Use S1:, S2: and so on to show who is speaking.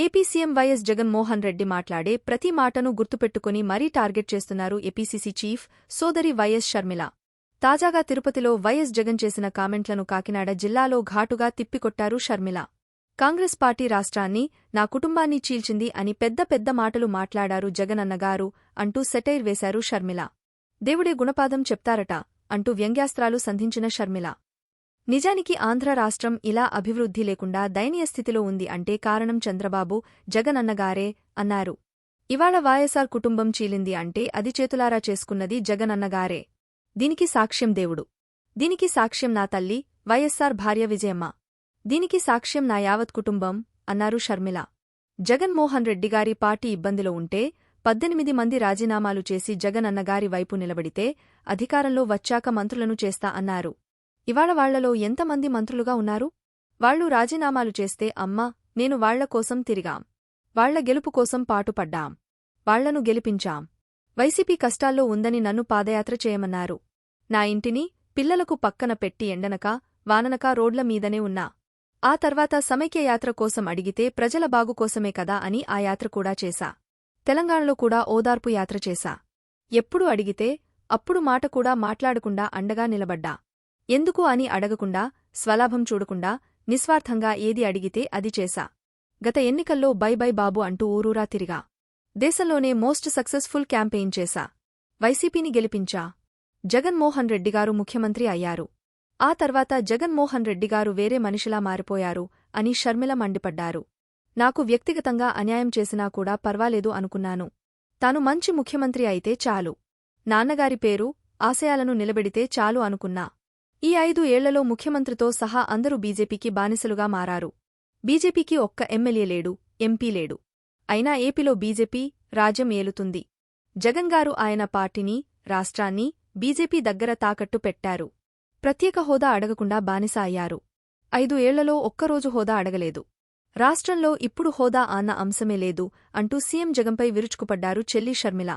S1: AP CM YS Jaganmohan Reddy మాట్లాడే ప్రతి మాటను గుర్తుపెట్టుకుని మరీ టార్గెట్ చేస్తున్నారు ఏపీసీసీ చీఫ్ సోదరి వైఎస్ షర్మిల. తాజాగా తిరుపతిలో వైఎస్ జగన్ చేసిన కామెంట్లను కాకినాడ జిల్లాలో ఘాటుగా తిప్పికొట్టారు షర్మిల. కాంగ్రెస్ పార్టీ రాష్ట్రాన్ని, నా కుటుంబాన్ని చీల్చింది అని పెద్ద పెద్ద మాటలు మాట్లాడారు జగనన్నగారు అంటూ సెటైర్ వేశారు షర్మిల. దేవుడే గుణపాదం చెప్తారట అంటూ వ్యంగ్యాస్త్రాలు సంధించిన షర్మిల. నిజానికి ఆంధ్ర రాష్ట్రం ఇలా అభివృద్ధి లేకుండా దయనీయ స్థితిలో ఉంది అంటే కారణం చంద్రబాబు, జగన్ అన్నగారే అన్నారు. ఇవాళ వైఎస్ఆర్ కుటుంబం చీలింది అంటే అది చేతులారా చేసుకున్నది జగన్ అన్నగారే. దీనికి సాక్ష్యం దేవుడు. దీనికి సాక్ష్యం నా తల్లి, వైఎస్ఆర్ భార్య విజయమ్మ. దీనికి సాక్ష్యం నా యావత్ కుటుంబం అన్నారు షర్మిల. జగన్మోహన్ రెడ్డిగారి పార్టీ ఇబ్బందిలో ఉంటే 18 మంది రాజీనామాలు చేసి జగన్ అన్నగారి వైపు నిలబడితే అధికారంలో వచ్చాక మంత్రులను చేస్తా అన్నారు. ఇవాళ వాళ్లలో ఎంతమంది మంత్రులుగా ఉన్నారు? వాళ్లు రాజీనామాలు చేస్తే అమ్మా, నేను వాళ్ల కోసం తిరిగాం. వాళ్ల గెలుపు కోసం పాటుపడ్డాం. వాళ్లను గెలిపించాం. వైసీపీ కష్టాల్లో ఉందని నన్ను పాదయాత్ర చేయమన్నారు. నా ఇంటిని, పిల్లలకు పక్కన పెట్టి ఎండనక, వాననక రోడ్ల మీదనే ఉన్నా. ఆ తర్వాత సమైక్యయాత్ర కోసం అడిగితే ప్రజల బాగు కోసమే కదా అని ఆ యాత్ర కూడా చేశా. తెలంగాణలో కూడా ఓదార్పు యాత్ర చేశా. ఎప్పుడు అడిగితే అప్పుడు మాట కూడా మాట్లాడకుండా అండగా నిలబడ్డా. ఎందుకు అని అడగకుండా, స్వలాభం చూడకుండా, నిస్వార్థంగా ఏది అడిగితే అది చేశా. గత ఎన్నికల్లో బై బై బాబు అంటూ ఊరూరా తిరిగా. దేశంలోనే మోస్ట్ సక్సెస్ఫుల్ క్యాంపెయిన్ చేశా. వైసీపీని గెలిపించా. జగన్మోహన్ రెడ్డిగారు ముఖ్యమంత్రి అయ్యారు. ఆ తర్వాత జగన్మోహన్ రెడ్డిగారు వేరే మనిషిలా మారిపోయారు అని షర్మిల మండిపడ్డారు. నాకు వ్యక్తిగతంగా అన్యాయం చేసినా కూడా పర్వాలేదు అనుకున్నాను. తాను మంచి ముఖ్యమంత్రి అయితే చాలు. నాన్నగారి పేరు, ఆశయాలను నిలబెడితే చాలు అనుకున్నా. ఈ 5 ఏళ్లలో ముఖ్యమంత్రితో సహా అందరూ బీజేపీకి బానిసలుగా మారారు. బీజేపీకి ఒక్క ఎమ్మెల్యే లేడు, ఎంపీ లేడు. అయినా ఏపీలో బీజేపీ రాజ్యం ఏలుతుంది. జగన్గారు ఆయన పార్టీని, రాష్ట్రాన్ని బీజేపీ దగ్గర తాకట్టు పెట్టారు. ప్రత్యేక హోదా అడగకుండా బానిస అయ్యారు. 5 ఏళ్లలో ఒక్కరోజు హోదా అడగలేదు. రాష్ట్రంలో ఇప్పుడు హోదా అన్న అంశమే లేదు అంటూ సీఎం జగన్పై విరుచుకుపడ్డారు చెల్లి షర్మిల.